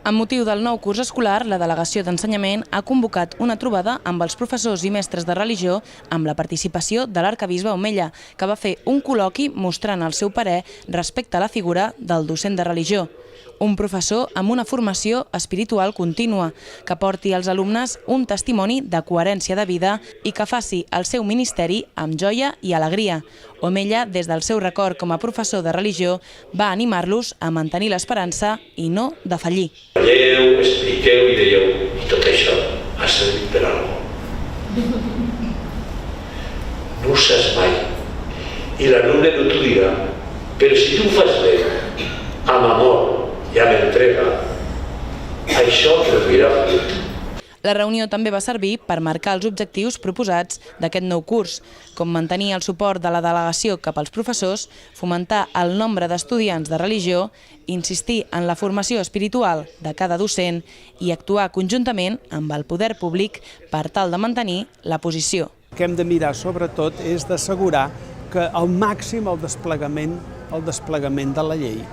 Amb motiu del nou curs escolar, la Delegació d'Ensenyament ha convocat una trobada amb els professors i mestres de religió amb la participació de l'arquebisbe Omella, que va fer un col·loqui mostrant el seu parer respecte a la figura del docent de religió. Un professor amb una formació espiritual contínua, que porti als alumnes un testimoni de coherència de vida i que faci el seu ministeri amb joia i alegria. Omella, des del seu record com a professor de religió, va animar-los a mantenir l'esperança i no defallir. Veieu, expliqueu i deieu, i tot això ha servit per alguna cosa. No ho saps mai. I l'alumne no t'ho dirà. Però si tu ho fas bé, amb amor i amb entrega, això servirà. La reunió també va servir per marcar els objectius proposats d'aquest nou curs, com mantenir el suport de la delegació cap als professors, fomentar el nombre d'estudiants de religió, insistir en la formació espiritual de cada docent i actuar conjuntament amb el poder públic per tal de mantenir la posició. El que hem de mirar sobretot és d'assegurar que al màxim el desplegament de la llei,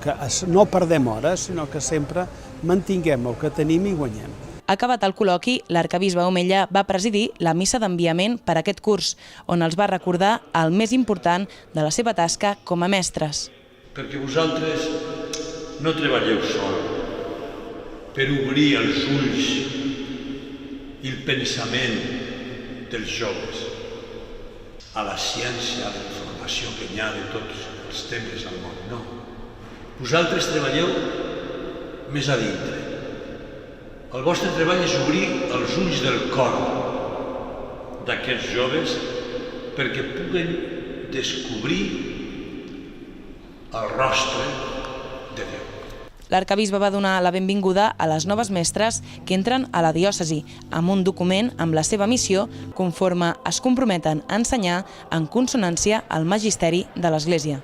que no perdem hores, sinó que sempre mantinguem el que tenim i guanyem. Acabat el col·loqui, l'arquebisbe Omella va presidir la missa d'enviament per a aquest curs, on els va recordar el més important de la seva tasca com a mestres. Perquè vosaltres no treballeu sol per obrir els ulls i el pensament dels joves a la ciència, a la informació que hi ha de tots els temes al món. No. Vosaltres treballeu més a dintre. El vostre treball és obrir els ulls del cor d'aquests joves perquè puguen descobrir el rostre de Déu. L'arquebisbe va donar la benvinguda a les noves mestres que entren a la diòcesi amb un document amb la seva missió conforme es comprometen a ensenyar en consonància al magisteri de l'Església.